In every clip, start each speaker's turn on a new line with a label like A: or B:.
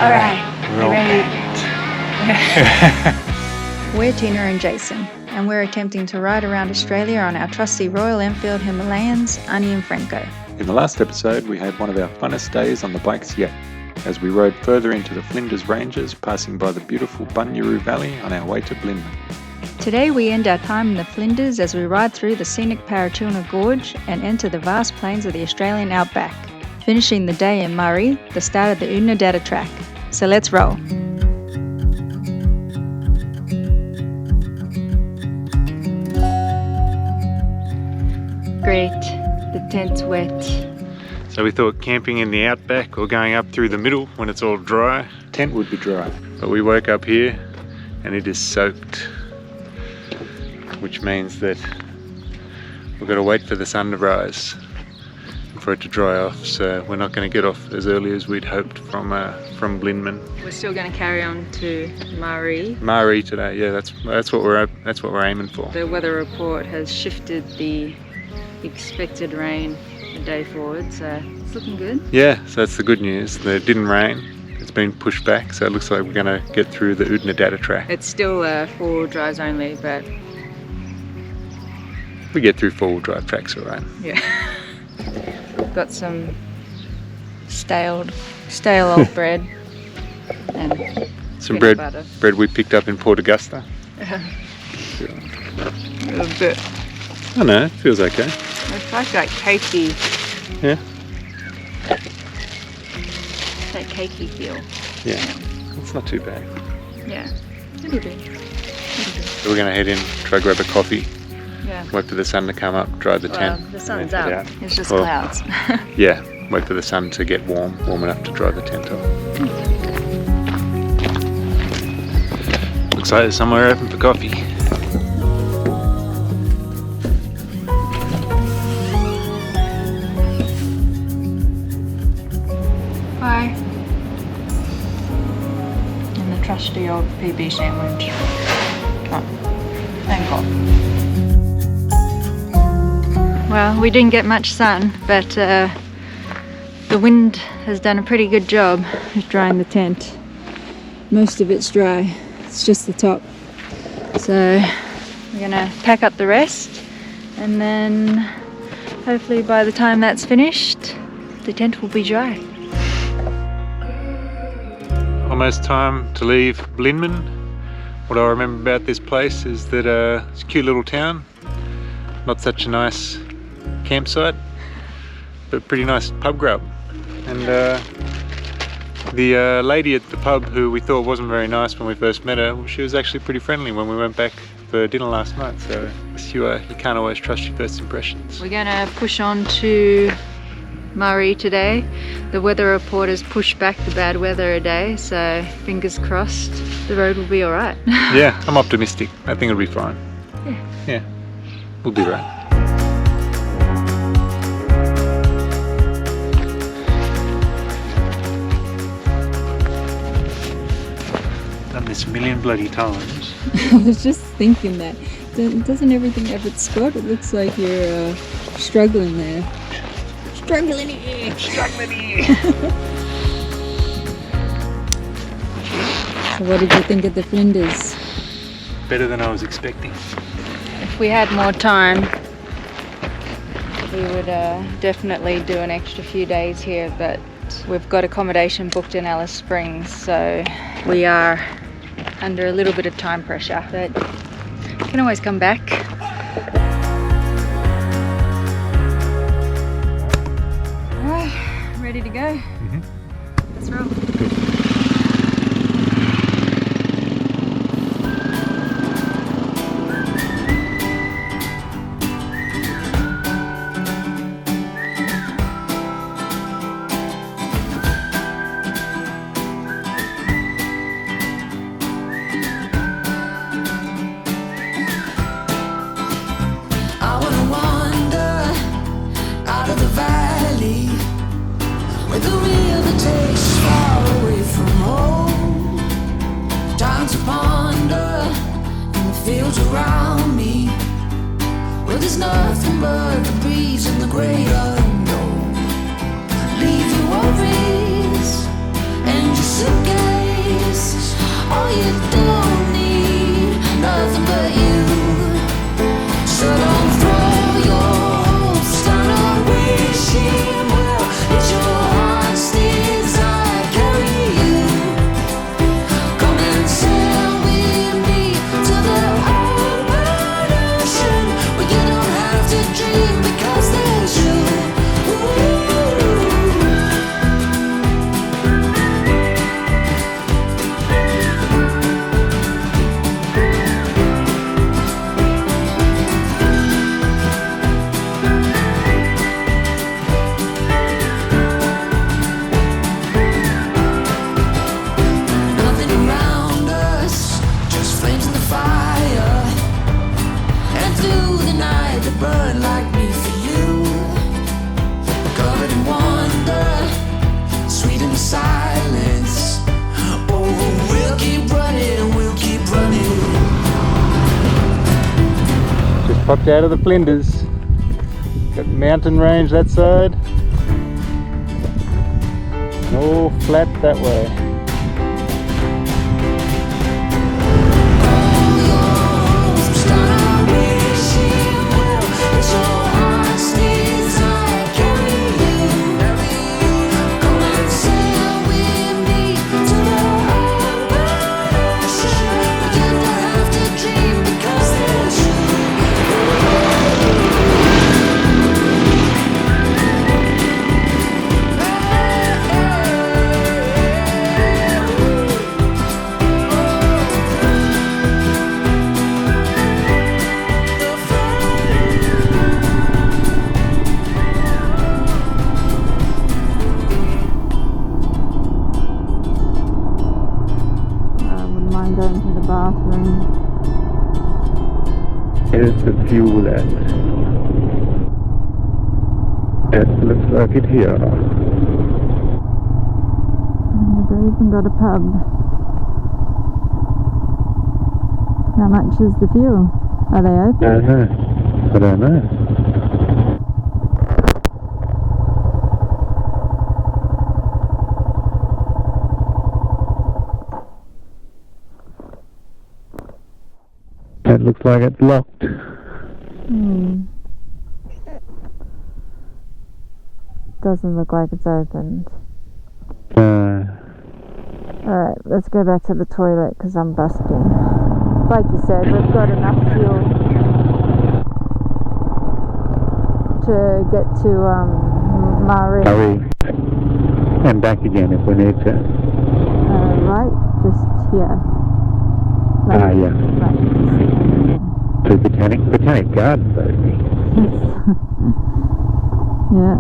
A: Alright,
B: We're all
A: ready?
B: packed.
C: We're Tina and Jason, and we're attempting to ride around Australia on our trusty Royal Enfield Himalayans, Ani and Franco.
B: In the last episode, we had one of our funnest days on the bikes yet, as we rode further into the Flinders Ranges, passing by the beautiful Bunyaroo Valley on our way to Blinman.
C: Today we end our time in the Flinders as we ride through the scenic Paratuna Gorge and enter the vast plains of the Australian Outback, finishing the day in Marree, the start of the Oodnadatta track. So let's roll. Great, the tent's wet.
D: So we thought camping in the outback or going up through the middle when it's all dry.
B: Tent would be dry.
D: But we woke up here and it is soaked, which means that we've got to wait for the sun to rise for it to dry off. So we're not going to get off as early as we'd hoped from Blinman.
C: We're still going to carry on to Marree.
D: Marree today, yeah, that's what we're aiming for.
C: The weather report has shifted the expected rain a day forward, so it's looking good.
D: Yeah, so that's the good news. It didn't rain. It's been pushed back, so it looks like we're going to get through the Oodnadatta track.
C: It's still four-wheel drives only, but
D: We get through four-wheel drive tracks, all right.
C: yeah. Got some stale old bread and
D: Some
C: peanut
D: bread
C: butter.
D: we picked up in Port Augusta.
C: A little bit.
D: I know, it feels okay.
C: It's like that cakey.
D: Yeah?
C: That cakey feel.
D: Yeah, it's not too bad.
C: Yeah. It'll do.
D: So we're going to head in, try grab a coffee,
C: Yeah.
D: wait for the sun to come up, dry the
C: Well,
D: tent.
C: the
D: and
C: sun's
D: then head
C: out.
D: out.
C: It's just
D: Well,
C: clouds.
D: Yeah, wait for the sun to get warm enough to dry the tent off. Looks like there's somewhere open for coffee.
C: Hi. And the trusty old PB sandwich. Oh, thank God. Well, we didn't get much sun, but the wind has done a pretty good job of drying the tent. Most of it's dry, it's just the top. So we're gonna pack up the rest, and then hopefully by the time that's finished, the tent will be dry.
D: Almost time to leave Blinman. What I remember about this place is that it's a cute little town. Not such a nice campsite, but pretty nice pub grub. And the lady at the pub, who we thought wasn't very nice when we first met her, she was actually pretty friendly when we went back for dinner last night. So you can't always trust your first impressions.
C: We're gonna push on to Marree today. The weather report has pushed back the bad weather a day, so fingers crossed the road will be alright.
D: Yeah, I'm optimistic. I think it'll be fine. Yeah, we'll be right. Done this a million bloody times.
A: I was just thinking that. Doesn't everything have its spot? It looks like you're struggling there. Struggling here. So what did you think of the Flinders?
D: Better than I was expecting.
C: If we had more time, we would definitely do an extra few days here, but we've got accommodation booked in Alice Springs, so we are under a little bit of time pressure, but you can always come back. Alright, ready to go?
D: Mm-hmm.
C: Let's roll.
E: With the river takes far away from home. Time to ponder in the fields around me, where there's nothing but the breeze and the great unknown. Leave your worries and your suitcase
D: Popped out of the Flinders. Got mountain range that side. And all flat that way.
C: Going to the bathroom.
B: Here's the fuel at. It looks like it here.
C: And they've even got a pub. How much is the fuel? Are they open?
B: I don't know. It looks like it's locked.
C: Doesn't look like it's opened. Alright, let's go back to the toilet because I'm busting. Like you said, we've got enough fuel to get to Marree.
B: And back again if we need to.
C: Right, just here.
B: Yeah.
C: Right,
B: To Botanic Garden, baby.
C: yeah.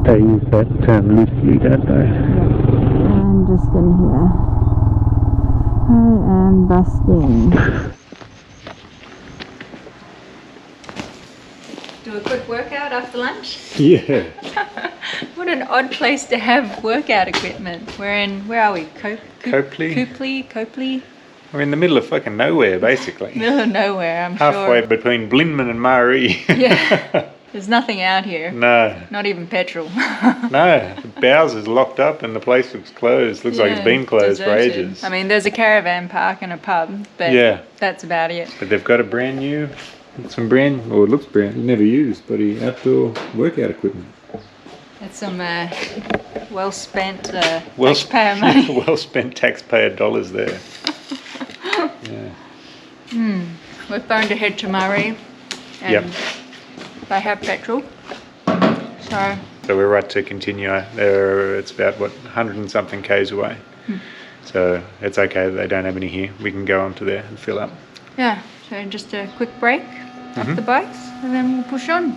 B: They use that term loosely, don't they?
C: Yeah. And just in here. I am busting.
A: Do a quick workout after lunch?
D: Yeah.
A: What an odd place to have workout equipment. Where are we?
D: Copley?
A: Copley?
D: We're in the middle of fucking nowhere, basically.
A: Middle of nowhere, I'm
D: Halfway
A: sure.
D: between Blinman and Marree.
A: Yeah. There's nothing out here.
D: No.
A: Not even petrol.
D: No. The Bowser's locked up and the place looks closed. Looks like it's been closed for
A: deserted.
D: ages.
A: I mean, there's a caravan park and a pub, but that's about it.
D: But they've got a brand new, it looks brand, never used, but outdoor workout equipment.
A: That's some well-spent taxpayer money.
D: Well-spent taxpayer dollars there. Yeah.
A: We're going to head to Marree, and they have petrol.
D: So we're right to continue. It's about 100 and something k's away. So it's okay that they don't have any here. We can go onto there and fill up.
A: Yeah. So just a quick break off the bikes, and then we'll push on.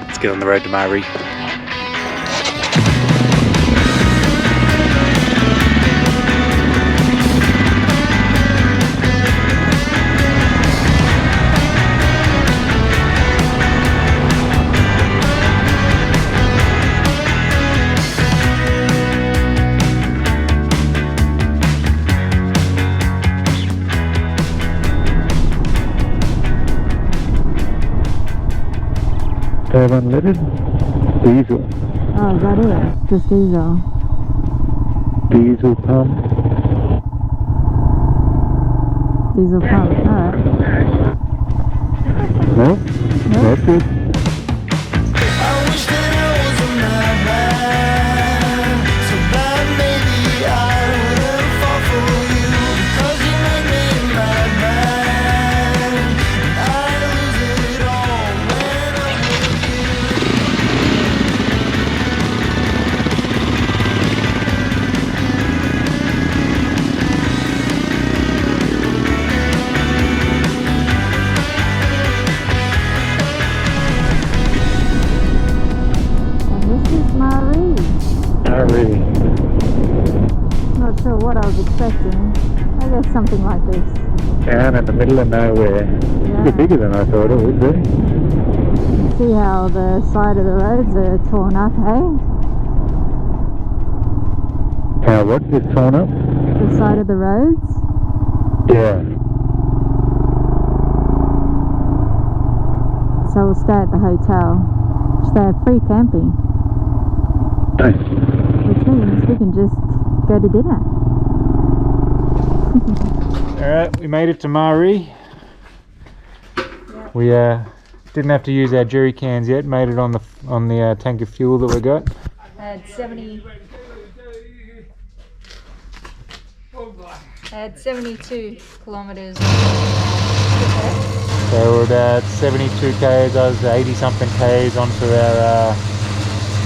D: Let's get on the road to Marree.
B: They have unleaded diesel.
C: Oh, is that it? Just diesel.
B: Diesel pump.
C: Diesel pump, alright.
B: No, that's it.
E: I wish that I was a madman, so bad maybe I wouldn't fall for you, because you make me a madman, and I lose it all when I'm with you.
C: And this is Marree.
B: Marree.
C: Not sure what I was expecting. I guess something like this.
B: Down in the middle of nowhere. It's a bit bigger than I thought it would be.
C: See how the side of the roads are torn up, hey?
B: How what? It's torn up?
C: The side of the roads?
B: Yeah.
C: so we'll stay at the hotel. They have free camping, which means we can just go to dinner.
D: Alright, we made it to Marree. We didn't have to use our jerry cans yet. Made it on the tank of fuel that we got.
C: Had 72 kilometers.
D: So we're about 72 k's. I was 80 something k's onto our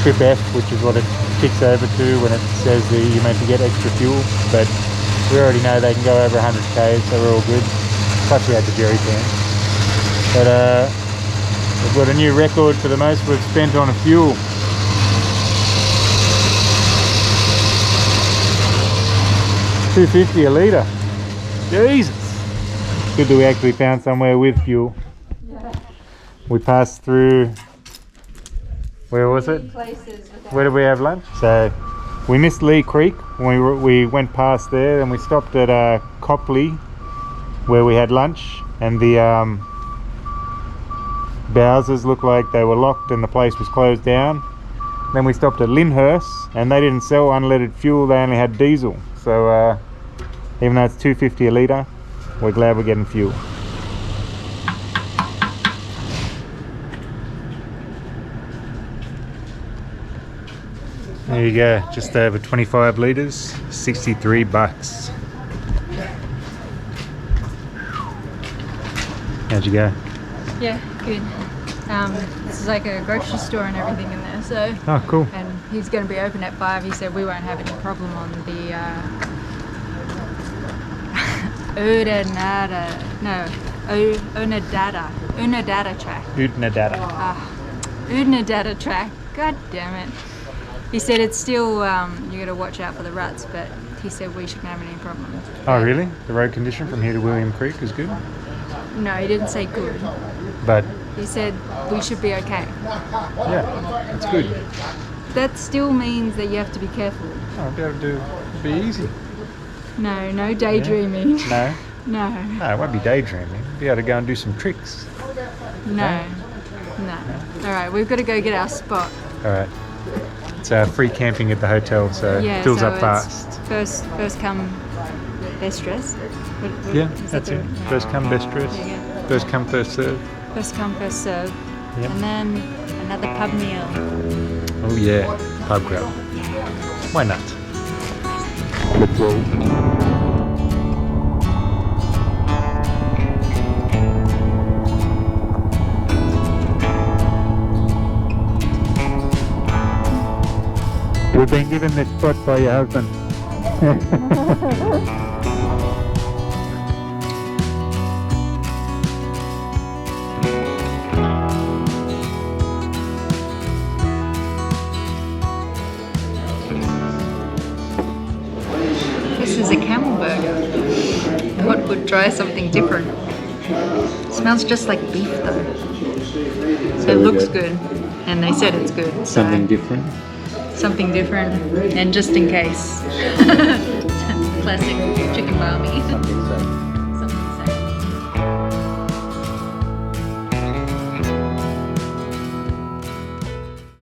D: trip F, which is what it kicks over to when it says that you're meant to get extra fuel. But we already know they can go over 100 k's, so we're all good. Plus we had the jerry can. But we've got a new record for the most we've spent on fuel. $2.50 a litre. Jesus. Good that we actually found somewhere with fuel.
C: Yeah.
D: We passed through, where was it? Where did we have lunch? So we missed Lee Creek when we went past there, and we stopped at Copley where we had lunch, and the Bowsers looked like they were locked and the place was closed down. Then we stopped at Lyndhurst and they didn't sell unleaded fuel, they only had diesel. So even though it's $2.50 a litre, we're glad we're getting fuel. There you go, just over 25 litres, $63. How'd you go?
C: Yeah, good. This is like a grocery store and everything in there, so.
D: Oh, cool.
C: And he's going to be open at 5. He said we won't have any problem on the Oodnadatta track.
D: Oodnadatta.
C: Oodnadatta track. God damn it. He said it's still, you got to watch out for the ruts, but he said we shouldn't have any problems.
D: Oh, really? The road condition from here to William Creek is good?
C: No, he didn't say good.
D: But
C: He said we should be okay.
D: yeah, it's good.
C: That still means that you have to be careful.
D: Oh, I'll be able to be easy.
C: No daydreaming.
D: No?
C: No,
D: No, it won't be daydreaming. Be able to go and do some tricks.
C: no. Alright, we've got to go get our spot.
D: Alright. It's free camping at the hotel, so it fills
C: so
D: up fast.
C: it's First come, best dress.
D: Yeah, that's it. First come, best dress.
C: There you go.
D: First come, first serve.
C: First come, first serve.
D: Yep.
C: And then another pub meal.
D: Oh yeah, pub grub. Why not? Let's go. We've been given this spot by your husband.
C: This is a camel burger. What would try something different? Smells just like beef though. So it looks good. And they said it's good. So
D: Something different.
C: something different. And just in case. Classic chicken barmy.
D: Something so.